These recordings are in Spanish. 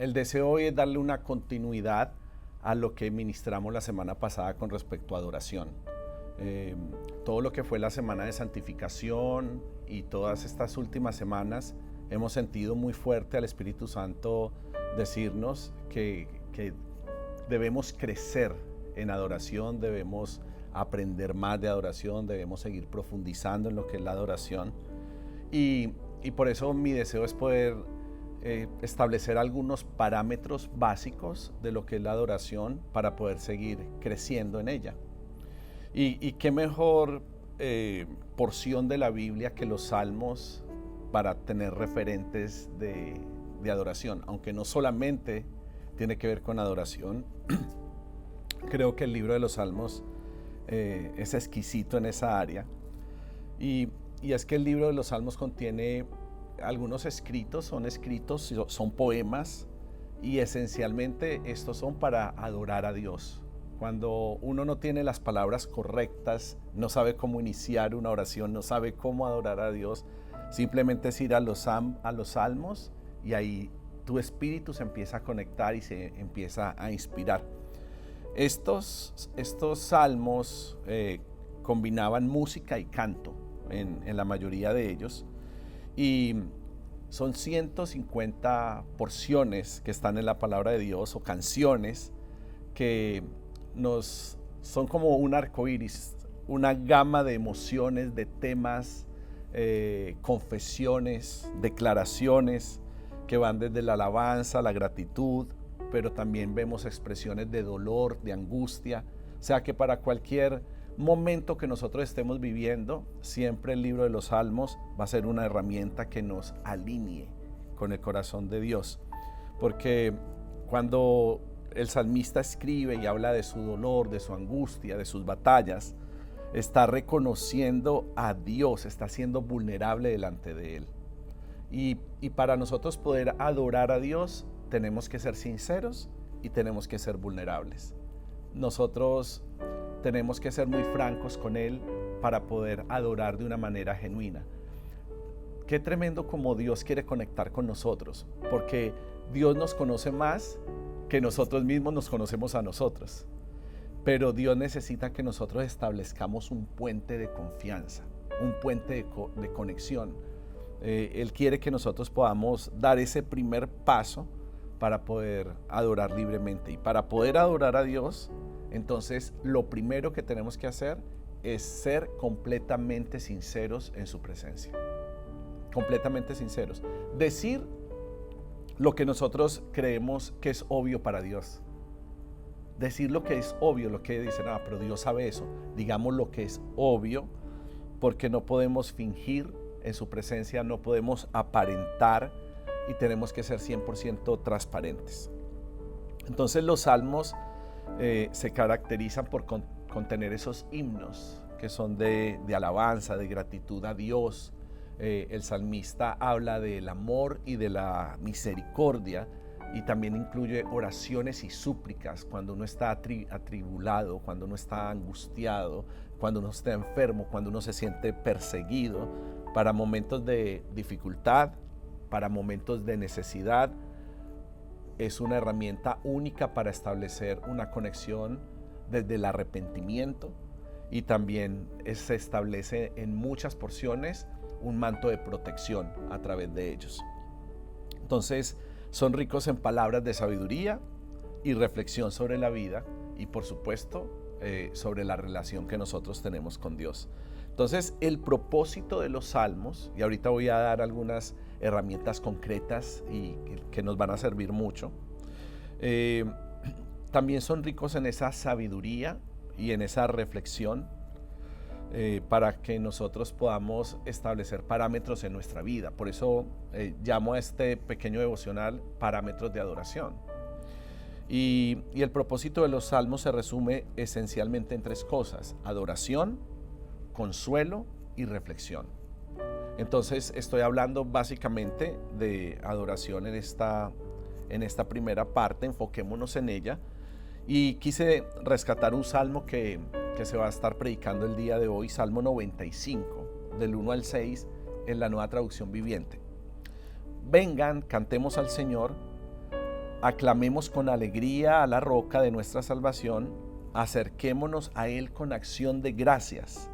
El deseo hoy es darle una continuidad a lo que ministramos la semana pasada con respecto a adoración. Todo lo que fue la semana de santificación y todas estas últimas semanas hemos sentido muy fuerte al Espíritu Santo decirnos que debemos crecer en adoración, debemos aprender más de adoración, debemos seguir profundizando en lo que es la adoración. Y por eso mi deseo es poder establecer algunos parámetros básicos de lo que es la adoración para poder seguir creciendo en ella. Y qué mejor porción de la Biblia que los Salmos para tener referentes de adoración, aunque no solamente tiene que ver con adoración. Creo que el libro de los Salmos es exquisito en esa área. Y es que el libro de los Salmos contiene algunos escritos, son poemas, y esencialmente estos son para adorar a Dios. Cuando uno no tiene las palabras correctas, no sabe cómo iniciar una oración, no sabe cómo adorar a Dios, simplemente es ir a los salmos y ahí tu espíritu se empieza a conectar y se empieza a inspirar. Estos salmos combinaban música y canto en la mayoría de ellos, y son 150 porciones que están en la palabra de Dios, o canciones que son como un arco iris, una gama de emociones, de temas, confesiones, declaraciones que van desde la alabanza, la gratitud, pero también vemos expresiones de dolor, de angustia. O sea que para cualquier momento que nosotros estemos viviendo, siempre el libro de los Salmos va a ser una herramienta que nos alinee con el corazón de Dios. Porque cuando el salmista escribe y habla de su dolor, de su angustia, de sus batallas, está reconociendo a Dios, está siendo vulnerable delante de Él. Y para nosotros poder adorar a Dios, tenemos que ser sinceros y tenemos que ser vulnerables. Nosotros tenemos que ser muy francos con Él para poder adorar de una manera genuina. Qué tremendo como Dios quiere conectar con nosotros, porque Dios nos conoce más que nosotros mismos nos conocemos a nosotros. Pero Dios necesita que nosotros establezcamos un puente de confianza, un puente de conexión. Él quiere que nosotros podamos dar ese primer paso para poder adorar libremente. Y para poder adorar a Dios, entonces lo primero que tenemos que hacer es ser completamente sinceros en su presencia. Completamente sinceros. Decir lo que nosotros creemos que es obvio para Dios. Decir lo que es obvio, lo que dicen, pero Dios sabe eso. Digamos lo que es obvio, porque no podemos fingir en su presencia, no podemos aparentar, y tenemos que ser 100% transparentes. Entonces los salmos se caracterizan por contener esos himnos que son de alabanza, de gratitud a Dios. El salmista habla del amor y de la misericordia, y también incluye oraciones y súplicas cuando uno está atribulado, cuando uno está angustiado, cuando uno está enfermo, cuando uno se siente perseguido, para momentos de dificultad, para momentos de necesidad. Es una herramienta única para establecer una conexión desde el arrepentimiento, y también se establece en muchas porciones un manto de protección a través de ellos. Entonces, son ricos en palabras de sabiduría y reflexión sobre la vida, y por supuesto sobre la relación que nosotros tenemos con Dios. Entonces, el propósito de los salmos, y ahorita voy a dar algunas herramientas concretas y que nos van a servir mucho, también son ricos en esa sabiduría y en esa reflexión, para que nosotros podamos establecer parámetros en nuestra vida. Por eso llamo a este pequeño devocional parámetros de adoración. Y el propósito de los salmos se resume esencialmente en tres cosas: adoración, consuelo y reflexión. Entonces estoy hablando básicamente de adoración en esta primera parte. Enfoquémonos en ella, y quise rescatar un salmo que se va a estar predicando el día de hoy, Salmo 95, del 1 al 6, en la Nueva Traducción Viviente. Vengan, cantemos al Señor, aclamemos con alegría a la roca de nuestra salvación, acerquémonos a Él con acción de gracias,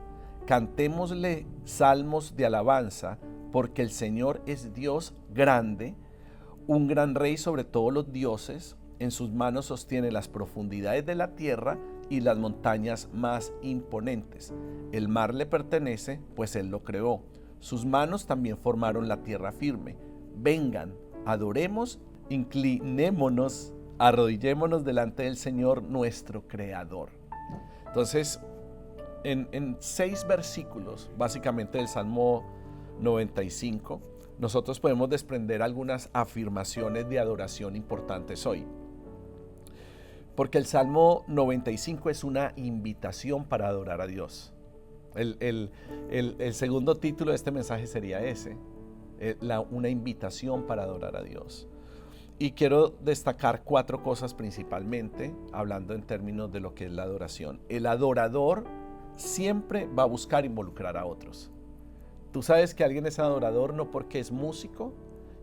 cantémosle salmos de alabanza, porque el Señor es Dios grande, un gran rey sobre todos los dioses, en sus manos sostiene las profundidades de la tierra y las montañas más imponentes. El mar le pertenece, pues Él lo creó. Sus manos también formaron la tierra firme. Vengan, adoremos, inclinémonos, arrodillémonos delante del Señor nuestro Creador. Entonces, en 6 versículos, básicamente del Salmo 95, nosotros podemos desprender algunas afirmaciones de adoración importantes hoy. Porque el Salmo 95 es una invitación para adorar a Dios. El segundo título de este mensaje sería ese, una invitación para adorar a Dios. Y quiero destacar 4 cosas principalmente, hablando en términos de lo que es la adoración. El adorador siempre va a buscar involucrar a otros. Tú sabes que alguien es adorador no porque es músico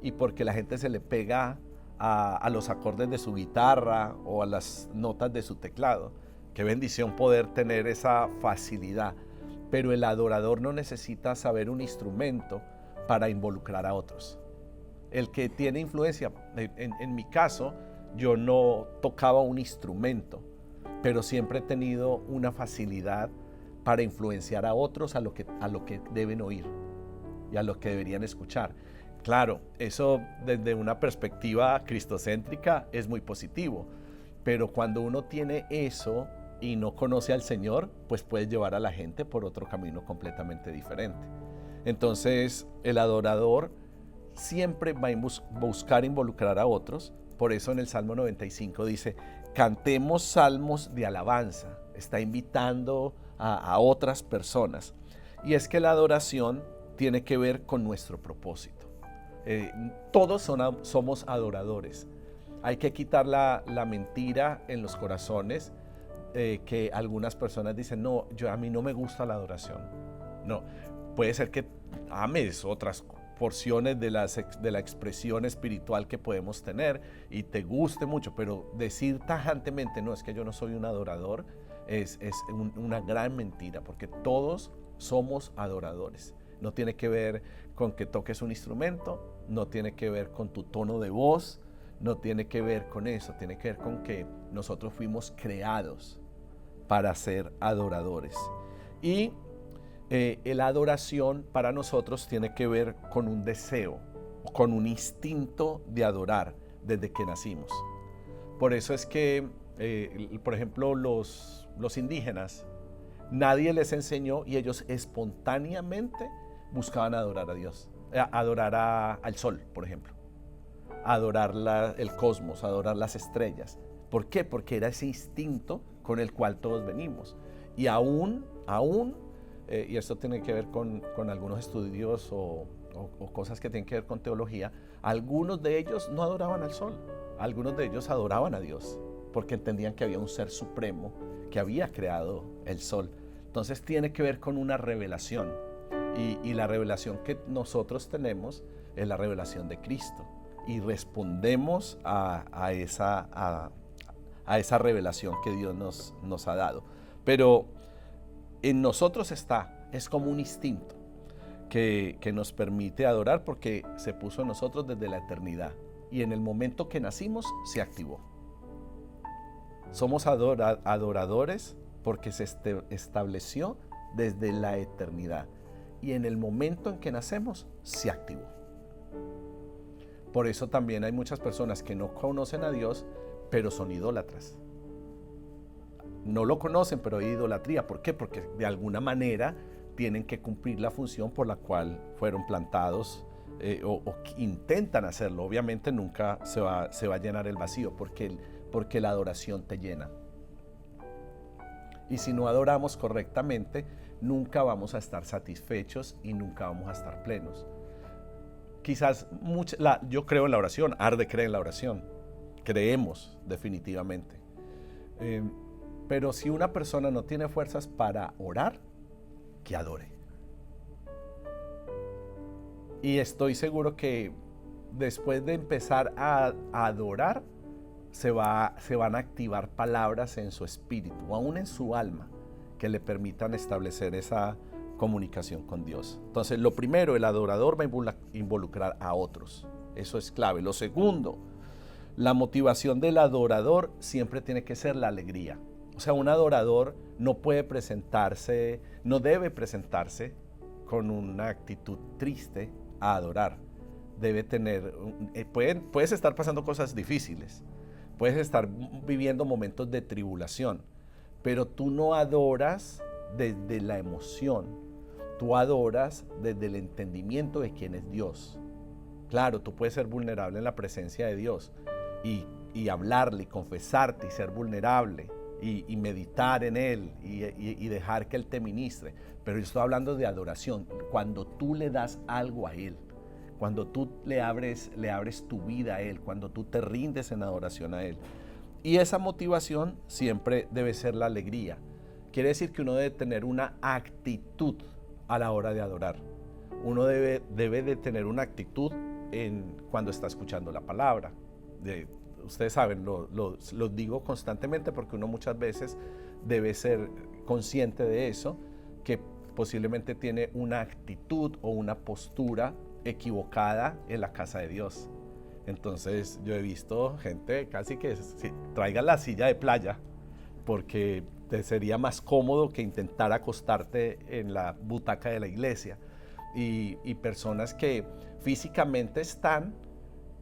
y porque la gente se le pega a los acordes de su guitarra o a las notas de su teclado. Qué bendición poder tener esa facilidad. Pero el adorador no necesita saber un instrumento para involucrar a otros. El que tiene influencia, en mi caso, yo no tocaba un instrumento, pero siempre he tenido una facilidad para influenciar a otros a lo que deben oír y a lo que deberían escuchar. Claro, eso desde una perspectiva cristocéntrica es muy positivo, pero cuando uno tiene eso y no conoce al Señor, pues puede llevar a la gente por otro camino completamente diferente. Entonces, el adorador siempre va a buscar involucrar a otros. Por eso en el Salmo 95 dice, cantemos salmos de alabanza. Está invitando a otras personas. Y es que la adoración tiene que ver con nuestro propósito. Todos somos adoradores. Hay que quitar la mentira en los corazones, que algunas personas dicen, no, a mí no me gusta la adoración. No, puede ser que ames otras porciones de la expresión espiritual que podemos tener y te guste mucho, pero decir tajantemente, no, es que yo no soy un adorador, es una gran mentira, porque todos somos adoradores. No tiene que ver con que toques un instrumento, no tiene que ver con tu tono de voz, no tiene que ver con eso, tiene que ver con que nosotros fuimos creados para ser adoradores. Y la adoración para nosotros tiene que ver con un deseo, con un instinto de adorar desde que nacimos. Por eso es que, por ejemplo, los indígenas, nadie les enseñó y ellos espontáneamente buscaban adorar a Dios, adorar al sol, por ejemplo, adorar el cosmos, adorar las estrellas. ¿Por qué? Porque era ese instinto con el cual todos venimos. Y aún y esto tiene que ver con algunos estudios o cosas que tienen que ver con teología, algunos de ellos no adoraban al sol, algunos de ellos adoraban a Dios, porque entendían que había un ser supremo que había creado el sol. Entonces tiene que ver con una revelación, y la revelación que nosotros tenemos es la revelación de Cristo, y respondemos a esa revelación que Dios nos ha dado. Pero en nosotros es como un instinto que nos permite adorar, porque se puso en nosotros desde la eternidad, y en el momento que nacimos se activó. Somos adoradores porque se estableció desde la eternidad, y en el momento en que nacemos se activó. Por eso también hay muchas personas que no conocen a Dios, pero son idólatras. No lo conocen, pero hay idolatría. ¿Por qué? Porque de alguna manera tienen que cumplir la función por la cual fueron plantados, o intentan hacerlo. Obviamente nunca se va a llenar el vacío, porque la adoración te llena. Y si no adoramos correctamente, nunca vamos a estar satisfechos y nunca vamos a estar plenos. Quizás yo creo en la oración, Arde cree en la oración. Creemos definitivamente. Pero si una persona no tiene fuerzas para orar, que adore. Y estoy seguro que después de empezar a adorar, se van a activar palabras en su espíritu, o aún en su alma, que le permitan establecer esa comunicación con Dios. Entonces, lo primero, el adorador va a involucrar a otros. Eso es clave. Lo segundo, la motivación del adorador siempre tiene que ser la alegría. O sea, un adorador no puede presentarse, no debe presentarse con una actitud triste a adorar. Debe tener, puedes estar pasando cosas difíciles, puedes estar viviendo momentos de tribulación, pero tú no adoras desde la emoción, tú adoras desde el entendimiento de quién es Dios. Claro, tú puedes ser vulnerable en la presencia de Dios y hablarle y confesarte y ser vulnerable y meditar en Él y dejar que Él te ministre. Pero yo estoy hablando de adoración, cuando tú le das algo a Él, cuando tú le abres tu vida a Él, cuando tú te rindes en adoración a Él. Y esa motivación siempre debe ser la alegría. Quiere decir que uno debe tener una actitud a la hora de adorar. Uno debe de tener una actitud cuando está escuchando la palabra. Ustedes saben, lo digo constantemente porque uno muchas veces debe ser consciente de eso, que posiblemente tiene una actitud o una postura equivocada en la casa de Dios. Entonces yo he visto gente casi que traiga la silla de playa porque te sería más cómodo que intentar acostarte en la butaca de la iglesia, y personas que físicamente están,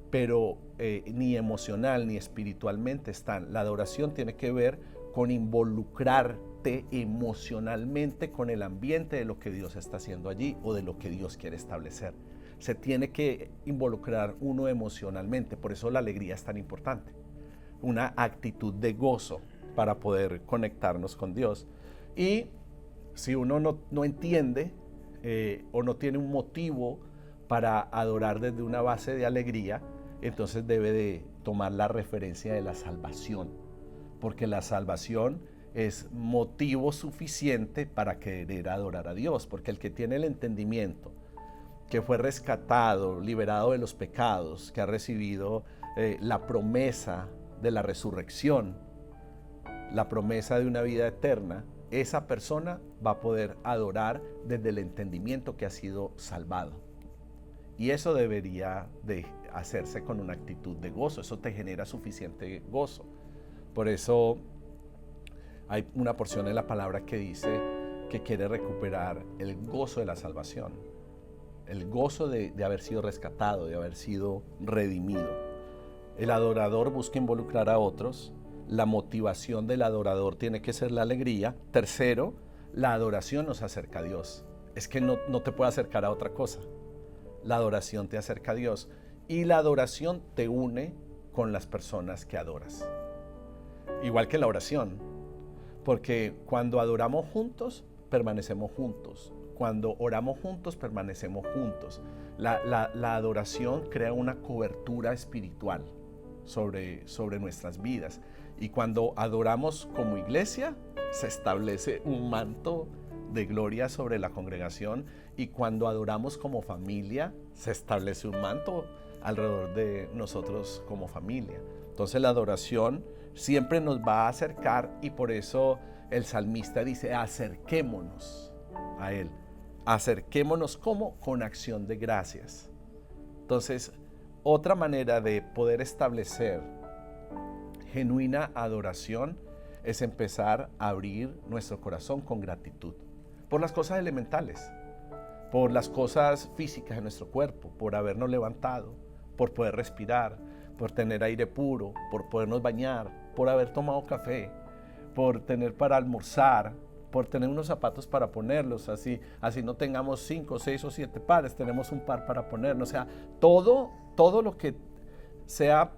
pero ni emocional ni espiritualmente están. La adoración tiene que ver con involucrarte emocionalmente con el ambiente de lo que Dios está haciendo allí o de lo que Dios quiere establecer. Se tiene que involucrar uno emocionalmente, por eso la alegría es tan importante. Una actitud de gozo para poder conectarnos con Dios. Y si uno no entiende o no tiene un motivo para adorar desde una base de alegría, entonces debe de tomar la referencia de la salvación, porque la salvación es motivo suficiente para querer adorar a Dios, porque el que tiene el entendimiento, que fue rescatado, liberado de los pecados, que ha recibido la promesa de la resurrección, la promesa de una vida eterna, esa persona va a poder adorar desde el entendimiento que ha sido salvado. Y eso debería de hacerse con una actitud de gozo. Eso te genera suficiente gozo. Por eso hay una porción de la palabra que dice que quiere recuperar el gozo de la salvación, el gozo de haber sido rescatado, de haber sido redimido. El adorador busca involucrar a otros. La motivación del adorador tiene que ser la alegría. Tercero, la adoración nos acerca a Dios. Es que no te puede acercar a otra cosa. La adoración te acerca a Dios y la adoración te une con las personas que adoras. Igual que la oración, porque cuando adoramos juntos, permanecemos juntos. Cuando oramos juntos, permanecemos juntos. La adoración crea una cobertura espiritual sobre nuestras vidas. Y cuando adoramos como iglesia, se establece un manto de gloria sobre la congregación, y cuando adoramos como familia, se establece un manto alrededor de nosotros como familia. Entonces la adoración siempre nos va a acercar, y por eso el salmista dice: acerquémonos a Él. Acerquémonos, ¿cómo? Con acción de gracias. Entonces, otra manera de poder establecer genuina adoración es empezar a abrir nuestro corazón con gratitud por las cosas elementales, por las cosas físicas de nuestro cuerpo, por habernos levantado, por poder respirar, por tener aire puro, por podernos bañar, por haber tomado café, por tener para almorzar, por tener unos zapatos para ponerlos, así no tengamos 5, 6 o 7 pares, tenemos un par para ponernos. O sea, todo lo que sea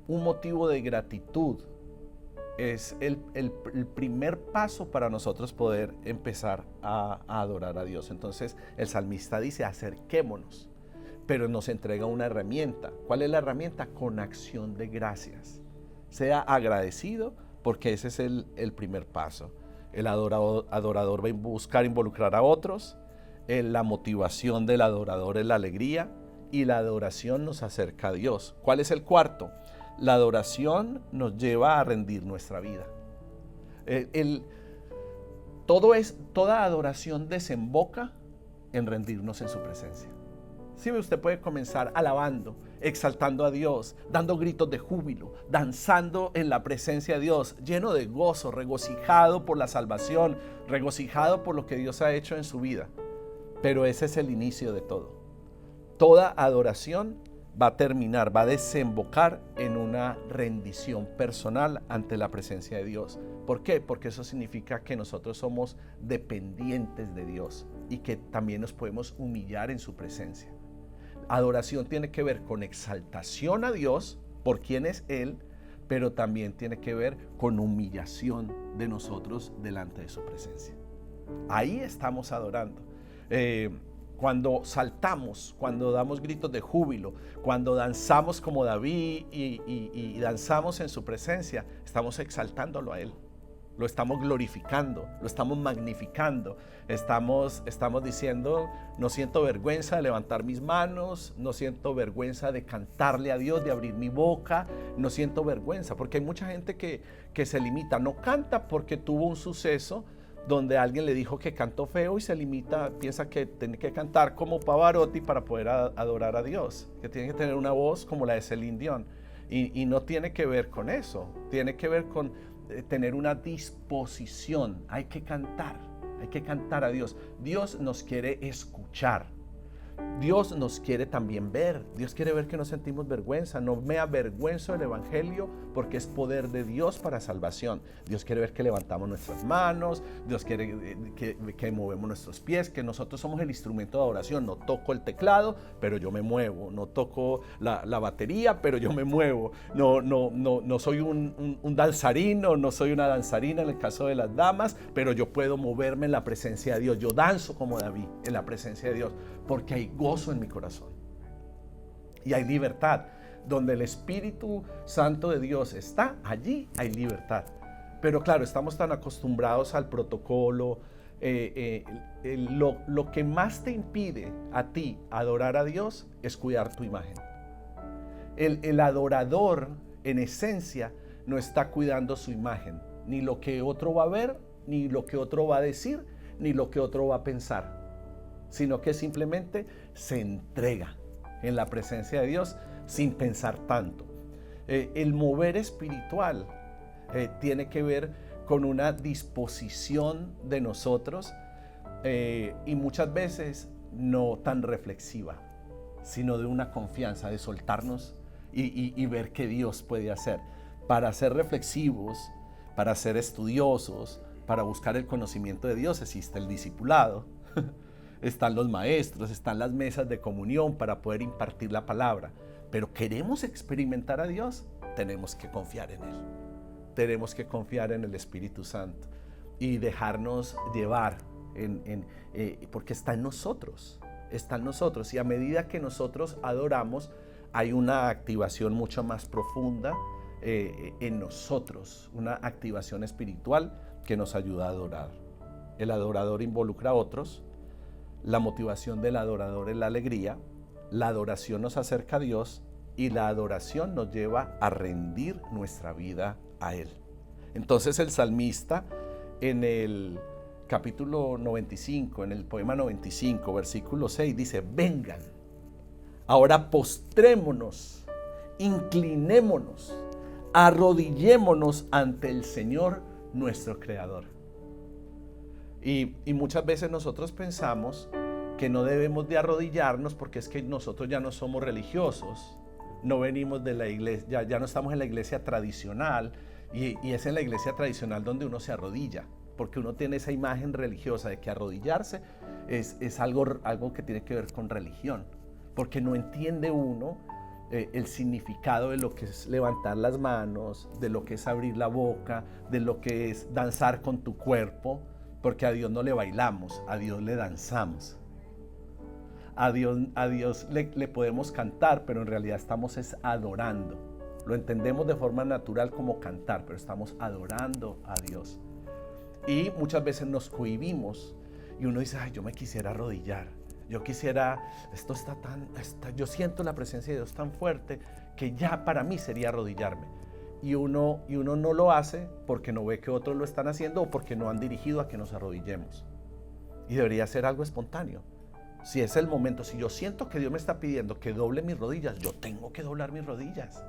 un motivo de gratitud es el primer paso para nosotros poder empezar a adorar a Dios. Entonces el salmista dice: acerquémonos, pero nos entrega una herramienta. ¿Cuál es la herramienta? Con acción de gracias. Sea agradecido, porque ese es el primer paso. El adorador va a buscar involucrar a otros. La motivación del adorador es la alegría, y la adoración nos acerca a Dios. ¿Cuál es el cuarto? La adoración nos lleva a rendir nuestra vida. Toda adoración desemboca en rendirnos en su presencia. Sí, usted puede comenzar alabando, exaltando a Dios, dando gritos de júbilo, danzando en la presencia de Dios, lleno de gozo, regocijado por la salvación, regocijado por lo que Dios ha hecho en su vida. Pero ese es el inicio de todo. Toda adoración va a terminar, va a desembocar en una rendición personal ante la presencia de Dios. ¿Por qué? Porque eso significa que nosotros somos dependientes de Dios y que también nos podemos humillar en su presencia. Adoración tiene que ver con exaltación a Dios por quién es Él, pero también tiene que ver con humillación de nosotros delante de su presencia. Ahí estamos adorando. Cuando saltamos, cuando damos gritos de júbilo, cuando danzamos como David y danzamos en su presencia, estamos exaltándolo a Él. Lo estamos glorificando, lo estamos magnificando, estamos diciendo, no siento vergüenza de levantar mis manos, no siento vergüenza de cantarle a Dios, de abrir mi boca, no siento vergüenza, porque hay mucha gente que se limita, no canta porque tuvo un suceso donde alguien le dijo que cantó feo y se limita, piensa que tiene que cantar como Pavarotti para poder adorar a Dios, que tiene que tener una voz como la de Celine Dion, y no tiene que ver con eso, tiene que ver con tener una disposición. Hay que cantar a Dios. Dios nos quiere escuchar. Dios nos quiere también ver. Dios quiere ver que no sentimos vergüenza. No me avergüenzo del evangelio porque es poder de Dios para salvación. Dios quiere ver que levantamos nuestras manos. Dios quiere que movemos nuestros pies, que nosotros somos el instrumento de adoración. No toco el teclado, pero yo me muevo. No toco la batería, pero yo me muevo. No soy un danzarino, no soy una danzarina en el caso de las damas, pero yo puedo moverme en la presencia de Dios. Yo danzo como David en la presencia de Dios, porque hay gozo en mi corazón y hay libertad. Donde el Espíritu Santo de Dios está, allí hay libertad. Pero claro, estamos tan acostumbrados al protocolo. Lo que más te impide a ti adorar a Dios es cuidar tu imagen. El adorador en esencia no está cuidando su imagen, ni lo que otro va a ver, ni lo que otro va a decir, ni lo que otro va a pensar, sino que simplemente se entrega en la presencia de Dios sin pensar tanto. El mover espiritual tiene que ver con una disposición de nosotros y muchas veces no tan reflexiva, sino de una confianza, de soltarnos y ver qué Dios puede hacer. Para ser reflexivos, para ser estudiosos, para buscar el conocimiento de Dios existe el discipulado. Están los maestros, están las mesas de comunión para poder impartir la palabra. Pero queremos experimentar a Dios, tenemos que confiar en Él. Tenemos que confiar en el Espíritu Santo y dejarnos llevar, porque está en nosotros. Está en nosotros. Y a medida que nosotros adoramos, hay una activación mucho más profunda en nosotros, una activación espiritual que nos ayuda a adorar. El adorador involucra a otros. La motivación del adorador es la alegría, la adoración nos acerca a Dios y la adoración nos lleva a rendir nuestra vida a Él. Entonces el salmista en el capítulo 95, en el poema 95, versículo 6 dice: vengan, ahora postrémonos, inclinémonos, arrodillémonos ante el Señor nuestro Creador. Y muchas veces nosotros pensamos que no debemos de arrodillarnos porque es que nosotros ya no somos religiosos, no venimos de la iglesia, ya no estamos en la iglesia tradicional y es en la iglesia tradicional donde uno se arrodilla, porque uno tiene esa imagen religiosa de que arrodillarse es algo que tiene que ver con religión, porque no entiende uno el significado de lo que es levantar las manos, de lo que es abrir la boca, de lo que es danzar con tu cuerpo. Porque a Dios no le bailamos, a Dios le danzamos. A Dios le podemos cantar, pero en realidad estamos adorando. Lo entendemos de forma natural como cantar, pero estamos adorando a Dios. Y muchas veces nos cohibimos y uno dice: ay, yo me quisiera arrodillar. Yo quisiera, yo siento la presencia de Dios tan fuerte que ya para mí sería arrodillarme. Y uno no lo hace porque no ve que otros lo están haciendo o porque no han dirigido a que nos arrodillemos. Y debería ser algo espontáneo. Si es el momento, si yo siento que Dios me está pidiendo que doble mis rodillas, yo tengo que doblar mis rodillas.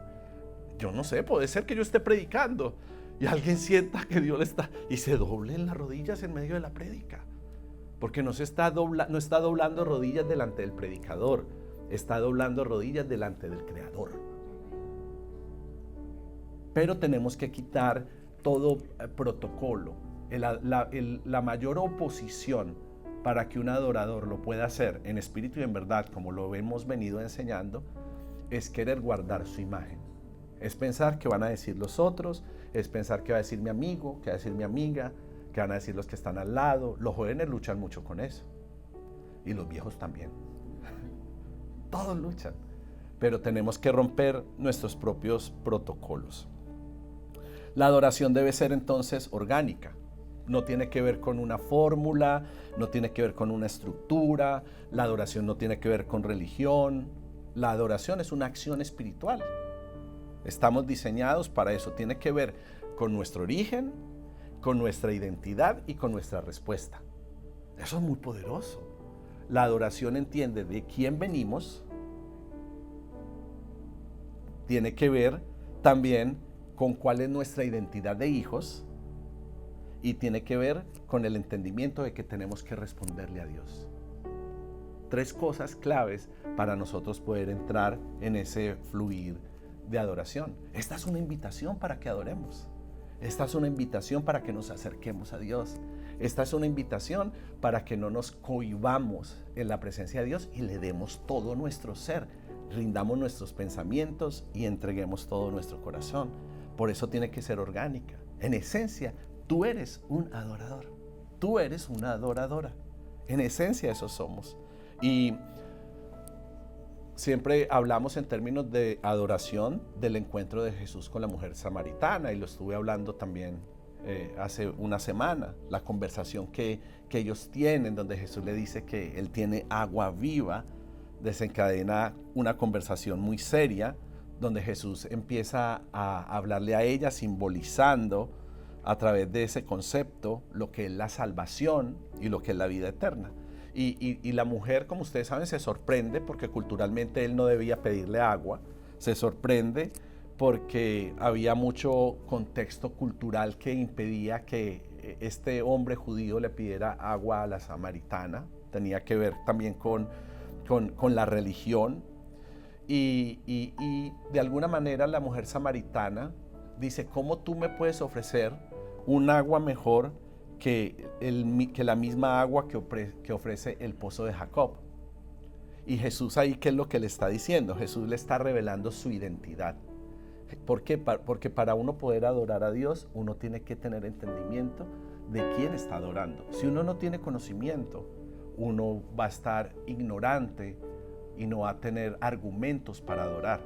Yo no sé, puede ser que yo esté predicando y alguien sienta que Dios le está y se doblen las rodillas en medio de la prédica. Porque no está doblando rodillas delante del predicador, está doblando rodillas delante del Creador. Pero tenemos que quitar todo protocolo. La mayor oposición para que un adorador lo pueda hacer en espíritu y en verdad, como lo hemos venido enseñando, es querer guardar su imagen. Es pensar que van a decir los otros, es pensar que va a decir mi amigo, que va a decir mi amiga, que van a decir los que están al lado. Los jóvenes luchan mucho con eso. Y los viejos también. Todos luchan. Pero tenemos que romper nuestros propios protocolos. La adoración debe ser entonces orgánica. No tiene que ver con una fórmula, no tiene que ver con una estructura. La adoración no tiene que ver con religión. La adoración es una acción espiritual. Estamos diseñados para eso. Tiene que ver con nuestro origen, con nuestra identidad y con nuestra respuesta. Eso es muy poderoso. La adoración entiende de quién venimos. Tiene que ver también con cuál es nuestra identidad de hijos y tiene que ver con el entendimiento de que tenemos que responderle a Dios. 3 cosas claves para nosotros poder entrar en ese fluir de adoración. Esta es una invitación para que adoremos. Esta es una invitación para que nos acerquemos a Dios. Esta es una invitación para que no nos cohibamos en la presencia de Dios y le demos todo nuestro ser, rindamos nuestros pensamientos y entreguemos todo nuestro corazón. Por eso tiene que ser orgánica. En esencia, tú eres un adorador. Tú eres una adoradora. En esencia eso somos. Y siempre hablamos en términos de adoración del encuentro de Jesús con la mujer samaritana y lo estuve hablando también hace una semana, la conversación que ellos tienen donde Jesús le dice que Él tiene agua viva, desencadena una conversación muy seria donde Jesús empieza a hablarle a ella simbolizando a través de ese concepto lo que es la salvación y lo que es la vida eterna. Y la mujer, como ustedes saben, se sorprende porque culturalmente él no debía pedirle agua. Se sorprende porque había mucho contexto cultural que impedía que este hombre judío le pidiera agua a la samaritana. Tenía que ver también con la religión. Y de alguna manera la mujer samaritana dice, ¿cómo tú me puedes ofrecer un agua mejor que la misma agua que ofrece el pozo de Jacob? Y Jesús ahí, ¿qué es lo que le está diciendo? Jesús le está revelando su identidad. ¿Por qué? Porque para uno poder adorar a Dios, uno tiene que tener entendimiento de quién está adorando. Si uno no tiene conocimiento, uno va a estar ignorante y no va a tener argumentos para adorar.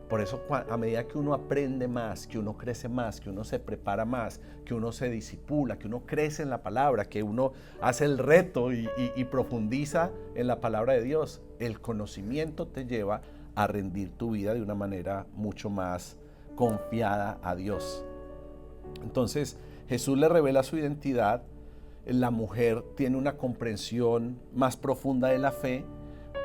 Por eso a medida que uno aprende más, que uno crece más, que uno se prepara más, que uno se discipula, que uno crece en la palabra, que uno hace el reto y profundiza en la palabra de Dios, el conocimiento te lleva a rendir tu vida de una manera mucho más confiada a Dios. Entonces Jesús le revela su identidad, la mujer tiene una comprensión más profunda de la fe,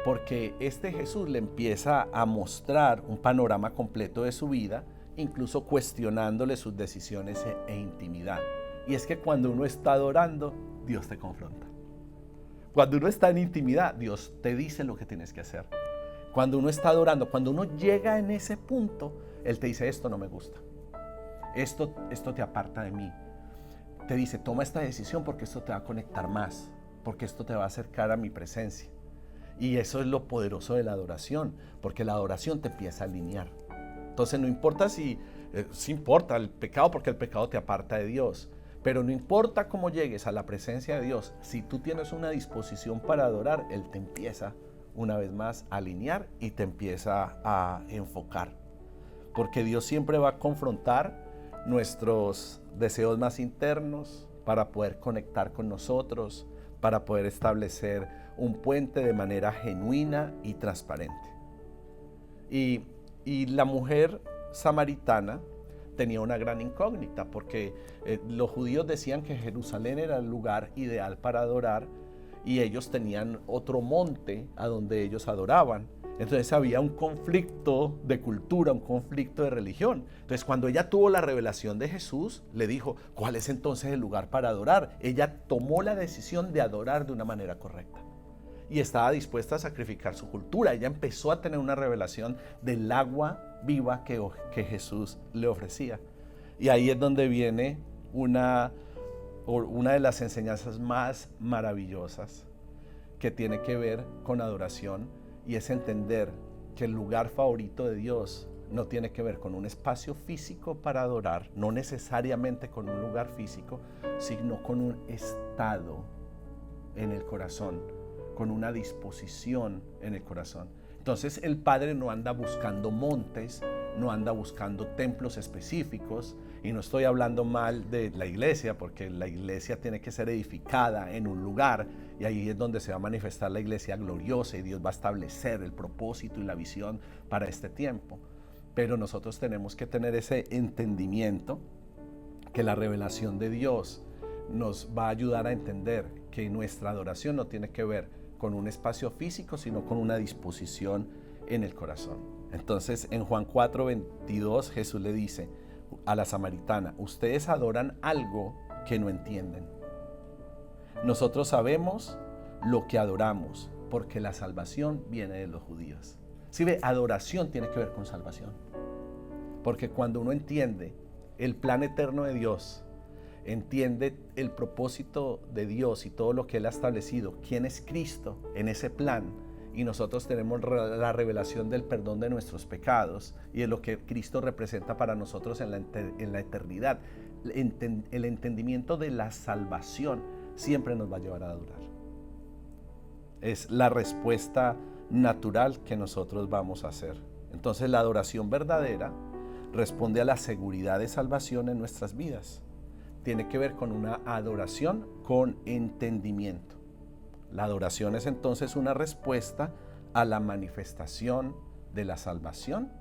porque este Jesús le empieza a mostrar un panorama completo de su vida, incluso cuestionándole sus decisiones e intimidad. Y es que cuando uno está adorando, Dios te confronta. Cuando uno está en intimidad, Dios te dice lo que tienes que hacer. Cuando uno está adorando, cuando uno llega en ese punto, Él te dice, esto no me gusta. Esto te aparta de mí. Te dice, toma esta decisión porque esto te va a conectar más, porque esto te va a acercar a mi presencia. Y eso es lo poderoso de la adoración, porque la adoración te empieza a alinear. Entonces no importa sí importa el pecado, porque el pecado te aparta de Dios, pero no importa cómo llegues a la presencia de Dios, si tú tienes una disposición para adorar, Él te empieza una vez más a alinear y te empieza a enfocar. Porque Dios siempre va a confrontar nuestros deseos más internos para poder conectar con nosotros, para poder establecer un puente de manera genuina y transparente. Y la mujer samaritana tenía una gran incógnita porque los judíos decían que Jerusalén era el lugar ideal para adorar y ellos tenían otro monte a donde ellos adoraban. Entonces había un conflicto de cultura, un conflicto de religión. Entonces cuando ella tuvo la revelación de Jesús, le dijo, ¿cuál es entonces el lugar para adorar? Ella tomó la decisión de adorar de una manera correcta. Y estaba dispuesta a sacrificar su cultura. Ella empezó a tener una revelación del agua viva que Jesús le ofrecía. Y ahí es donde viene una de las enseñanzas más maravillosas que tiene que ver con adoración, y es entender que el lugar favorito de Dios no tiene que ver con un espacio físico para adorar, no necesariamente con un lugar físico, sino con un estado en el corazón, con una disposición en el corazón. Entonces el Padre no anda buscando montes, no anda buscando templos específicos, y no estoy hablando mal de la iglesia, porque la iglesia tiene que ser edificada en un lugar, y ahí es donde se va a manifestar la iglesia gloriosa, y Dios va a establecer el propósito y la visión para este tiempo. Pero nosotros tenemos que tener ese entendimiento que la revelación de Dios nos va a ayudar a entender que nuestra adoración no tiene que ver con un espacio físico, sino con una disposición en el corazón. Entonces en Juan 4:22 Jesús le dice a la samaritana, ustedes adoran algo que no entienden. Nosotros sabemos lo que adoramos, porque la salvación viene de los judíos. ¿Sí ve? Adoración tiene que ver con salvación. Porque cuando uno entiende el plan eterno de Dios, entiende el propósito de Dios y todo lo que Él ha establecido, quién es Cristo en ese plan, y nosotros tenemos la revelación del perdón de nuestros pecados y de lo que Cristo representa para nosotros en la eternidad, el entendimiento de la salvación siempre nos va a llevar a adorar. Es la respuesta natural que nosotros vamos a hacer. Entonces la adoración verdadera responde a la seguridad de salvación en nuestras vidas. Tiene que ver con una adoración con entendimiento. La adoración es entonces una respuesta a la manifestación de la salvación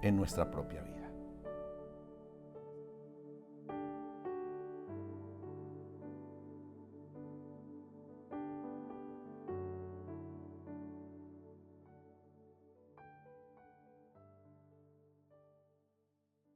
en nuestra propia vida.